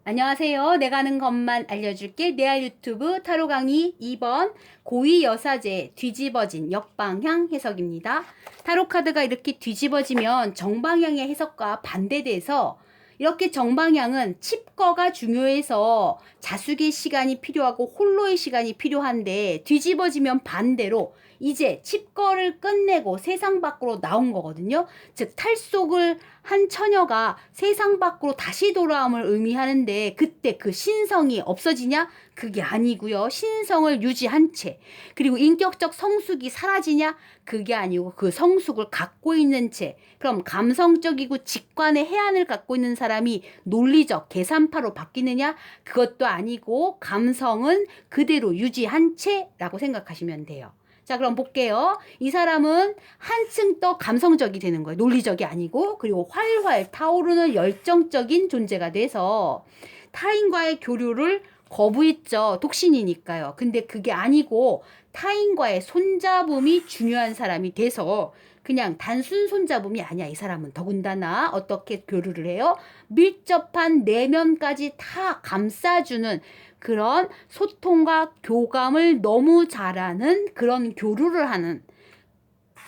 안녕하세요. 내가 아는 것만 알려줄게. 내알 유튜브 타로 강의 2번 고위 여사제 뒤집어진 역방향 해석입니다. 타로 카드가 이렇게 뒤집어지면 정방향의 해석과 반대돼서 이렇게 정방향은 칩거가 중요해서 자숙의 시간이 필요하고 홀로의 시간이 필요한데 뒤집어지면 반대로 이제 칩거를 끝내고 세상 밖으로 나온 거거든요. 즉 탈속을 한 처녀가 세상 밖으로 다시 돌아옴을 의미하는데 그때 그 신성이 없어지냐? 그게 아니고요. 신성을 유지한 채 그리고 인격적 성숙이 사라지냐? 그게 아니고 그 성숙을 갖고 있는 채 그럼 감성적이고 직관의 해안을 갖고 있는 사람이 논리적 계산파로 바뀌느냐? 그것도 아니고 감성은 그대로 유지한 채라고 생각하시면 돼요. 자, 그럼 볼게요. 이 사람은 한층 더 감성적이 되는 거예요. 논리적이 아니고. 그리고 활활 타오르는 열정적인 존재가 돼서 타인과의 교류를 거부했죠. 독신이니까요. 근데 그게 아니고 타인과의 손잡음이 중요한 사람이 돼서 그냥 단순 손잡음이 아니야. 이 사람은 더군다나 어떻게 교류를 해요? 밀접한 내면까지 다 감싸주는 그런 소통과 교감을 너무 잘하는 그런 교류를 하는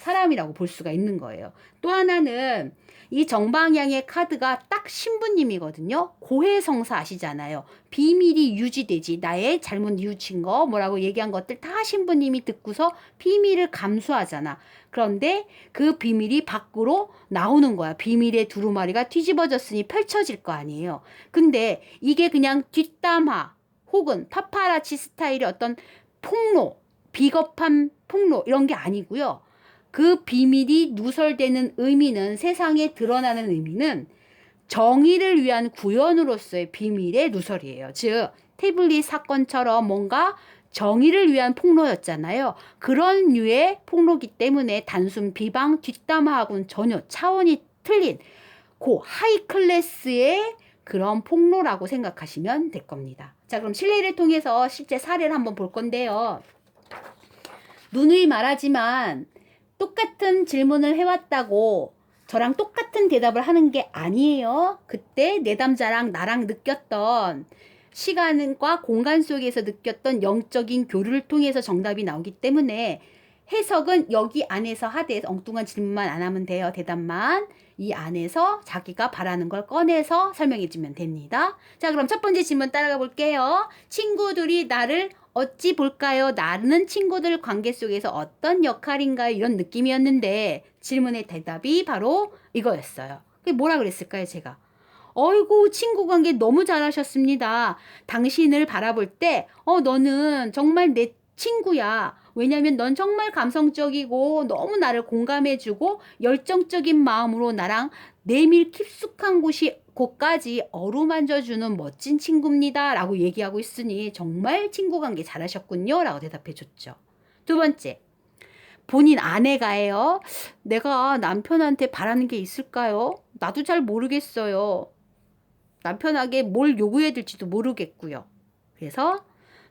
사람이라고 볼 수가 있는 거예요. 또 하나는 이 정방향의 카드가 딱 신부님이거든요. 고해성사 아시잖아요. 비밀이 유지되지. 나의 잘못 뉘우친 거 뭐라고 얘기한 것들 다 신부님이 듣고서 비밀을 감수하잖아. 그런데 그 비밀이 밖으로 나오는 거야. 비밀의 두루마리가 뒤집어졌으니 펼쳐질 거 아니에요. 근데 이게 그냥 뒷담화 혹은 파파라치 스타일의 어떤 폭로, 비겁한 폭로 이런 게 아니고요. 그 비밀이 누설되는 의미는 세상에 드러나는 의미는 정의를 위한 구현으로서의 비밀의 누설이에요. 즉 태블릿 사건처럼 뭔가 정의를 위한 폭로였잖아요. 그런 류의 폭로기 때문에 단순 비방 뒷담화하고는 전혀 차원이 틀린 고 하이 클래스의 그런 폭로라고 생각하시면 될 겁니다. 자, 그럼 실례를 통해서 실제 사례를 한번 볼 건데요. 누누이 말하지만 똑같은 질문을 해왔다고 저랑 똑같은 대답을 하는 게 아니에요. 그때 내담자랑 나랑 느꼈던 시간과 공간 속에서 느꼈던 영적인 교류를 통해서 정답이 나오기 때문에 해석은 여기 안에서 하되 엉뚱한 질문만 안 하면 돼요. 대답만. 이 안에서 자기가 바라는 걸 꺼내서 설명해 주면 됩니다. 자, 그럼 첫 번째 질문 따라가 볼게요. 친구들이 나를 어찌 볼까요? 나는 친구들 관계 속에서 어떤 역할인가요? 이런 느낌이었는데 질문의 대답이 바로 이거였어요. 그게 뭐라 그랬을까요, 제가? 어이구, 친구 관계 너무 잘하셨습니다. 당신을 바라볼 때, 너는 정말 내 친구야. 왜냐면 넌 정말 감성적이고 너무 나를 공감해주고 열정적인 마음으로 나랑 내밀 깊숙한 곳까지 어루만져주는 멋진 친구입니다. 라고 얘기하고 있으니 정말 친구 관계 잘하셨군요. 라고 대답해줬죠. 두 번째, 본인 아내가예요. 내가 남편한테 바라는 게 있을까요? 나도 잘 모르겠어요. 남편에게 뭘 요구해야 될지도 모르겠고요. 그래서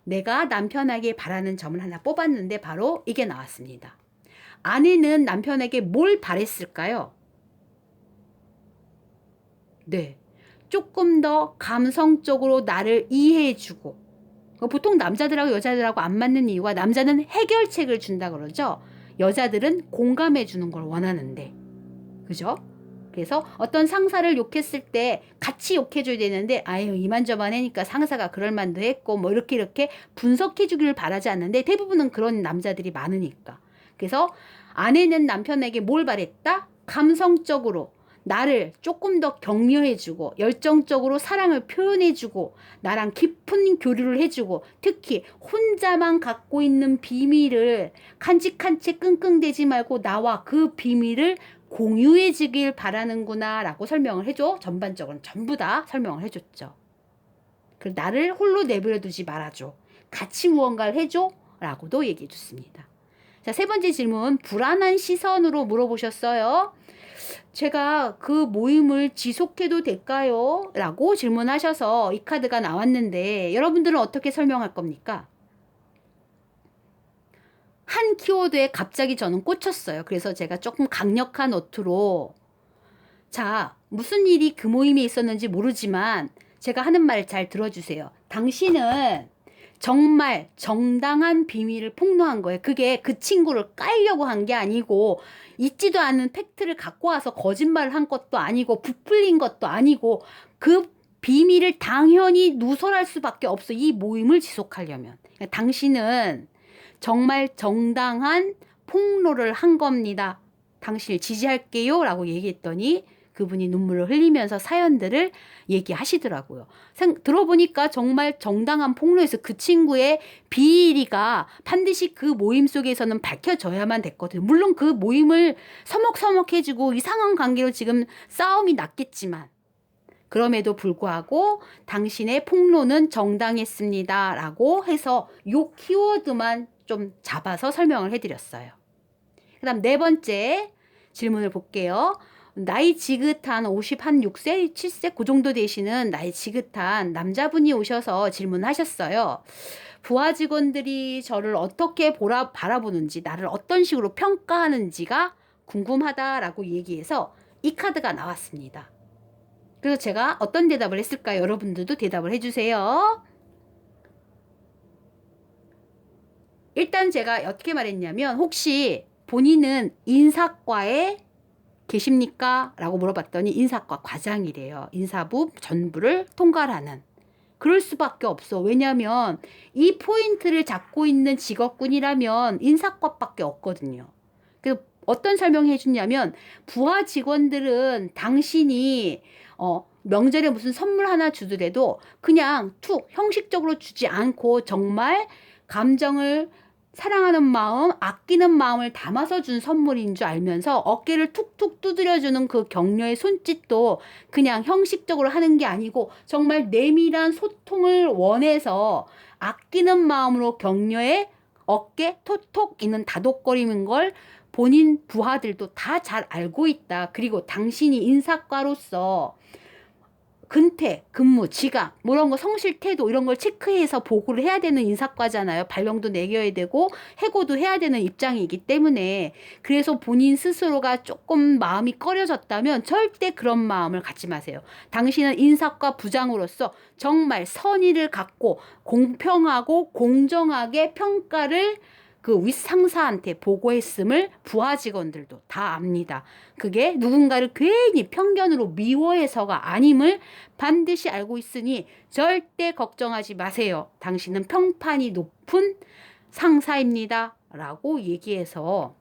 내가 남편에게 바라는 점을 하나 뽑았는데 바로 이게 나왔습니다. 아내는 남편에게 뭘 바랬을까요? 네. 조금 더 감성적으로 나를 이해해주고 보통 남자들하고 여자들하고 안 맞는 이유가 남자는 해결책을 준다 그러죠. 여자들은 공감해주는 걸 원하는데 그죠? 그래서 어떤 상사를 욕했을 때 같이 욕해줘야 되는데 아유 이만저만 하니까 상사가 그럴 만도 했고 뭐 이렇게 분석해주기를 바라지 않는데 대부분은 그런 남자들이 많으니까. 그래서 아내는 남편에게 뭘 바랬다? 감성적으로 나를 조금 더 격려해주고 열정적으로 사랑을 표현해주고 나랑 깊은 교류를 해주고 특히 혼자만 갖고 있는 비밀을 간직한 채 끙끙대지 말고 나와 그 비밀을 공유해지길 바라는구나 라고 설명을 해줘. 전반적으로 전부 다 설명을 해줬죠. 그 나를 홀로 내버려 두지 말아줘. 같이 무언가를 해줘 라고도 얘기해 줬습니다. 자, 세 번째 질문. 불안한 시선으로 물어보셨어요. 제가 그 모임을 지속해도 될까요? 라고 질문하셔서 이 카드가 나왔는데 여러분들은 어떻게 설명할 겁니까? 한 키워드에 갑자기 저는 꽂혔어요. 그래서 제가 조금 강력한 어투로 자, 무슨 일이 그 모임에 있었는지 모르지만 제가 하는 말 잘 들어주세요. 당신은 정말 정당한 비밀을 폭로한 거예요. 그게 그 친구를 까이려고 한 게 아니고 있지도 않은 팩트를 갖고 와서 거짓말을 한 것도 아니고 부풀린 것도 아니고 그 비밀을 당연히 누설할 수밖에 없어. 이 모임을 지속하려면. 그러니까 당신은 정말 정당한 폭로를 한 겁니다. 당신을 지지할게요 라고 얘기했더니 그분이 눈물을 흘리면서 사연들을 얘기하시더라고요. 들어보니까 정말 정당한 폭로에서 그 친구의 비리가 반드시 그 모임 속에서는 밝혀져야만 됐거든요. 물론 그 모임을 서먹서먹해지고 이상한 관계로 지금 싸움이 났겠지만 그럼에도 불구하고 당신의 폭로는 정당했습니다 라고 해서 요 키워드만 좀 잡아서 설명을 해드렸어요. 그 다음 네 번째 질문을 볼게요. 나이 지긋한 56세, 7세 그 정도 되시는 나이 지긋한 남자분이 오셔서 질문하셨어요. 부하 직원들이 저를 어떻게 바라보는지, 나를 어떤 식으로 평가하는지가 궁금하다라고 얘기해서 이 카드가 나왔습니다. 그래서 제가 어떤 대답을 했을까요? 여러분들도 대답을 해주세요. 일단 제가 어떻게 말했냐면 혹시 본인은 인사과에 계십니까? 라고 물어봤더니 인사과 과장이래요. 인사부 전부를 통괄하는. 그럴 수밖에 없어. 왜냐하면 이 포인트를 잡고 있는 직업군이라면 인사과밖에 없거든요. 그래서 어떤 설명을 해주냐면 부하 직원들은 당신이 명절에 무슨 선물 하나 주더라도 그냥 툭 형식적으로 주지 않고 정말 감정을 사랑하는 마음, 아끼는 마음을 담아서 준 선물인 줄 알면서 어깨를 툭툭 두드려주는 그 격려의 손짓도 그냥 형식적으로 하는 게 아니고 정말 내밀한 소통을 원해서 아끼는 마음으로 격려의 어깨 톡톡 있는 다독거리는 걸 본인 부하들도 다 잘 알고 있다. 그리고 당신이 인사과로서 근태, 근무, 지각, 뭐 이런 거 성실 태도 이런 걸 체크해서 보고를 해야 되는 인사과잖아요. 발령도 내겨야 되고 해고도 해야 되는 입장이기 때문에 그래서 본인 스스로가 조금 마음이 꺼려졌다면 절대 그런 마음을 갖지 마세요. 당신은 인사과 부장으로서 정말 선의를 갖고 공평하고 공정하게 평가를 그 윗상사한테 보고했음을 부하 직원들도 다 압니다. 그게 누군가를 괜히 편견으로 미워해서가 아님을 반드시 알고 있으니 절대 걱정하지 마세요. 당신은 평판이 높은 상사입니다. 라고 얘기해서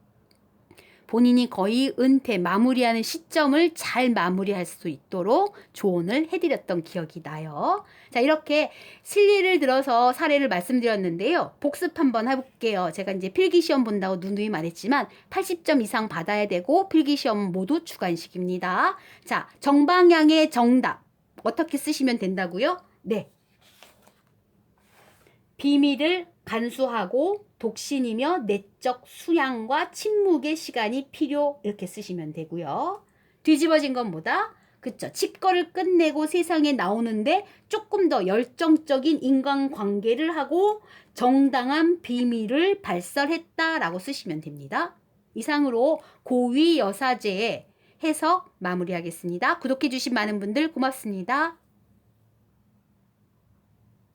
본인이 거의 은퇴 마무리하는 시점을 잘 마무리할 수 있도록 조언을 해드렸던 기억이 나요. 자, 이렇게 실리를 들어서 사례를 말씀드렸는데요. 복습 한번 해볼게요. 제가 이제 필기시험 본다고 누누이 말했지만 80점 이상 받아야 되고 필기시험 모두 주관식입니다. 자, 정방향의 정답 어떻게 쓰시면 된다고요? 네. 비밀을 간수하고 독신이며 내적 수양과 침묵의 시간이 필요 이렇게 쓰시면 되고요. 뒤집어진 건 뭐다? 그쵸. 치과를 끝내고 세상에 나오는데 조금 더 열정적인 인간관계를 하고 정당한 비밀을 발설했다라고 쓰시면 됩니다. 이상으로 고위 여사제의 해석 마무리하겠습니다. 구독해주신 많은 분들 고맙습니다.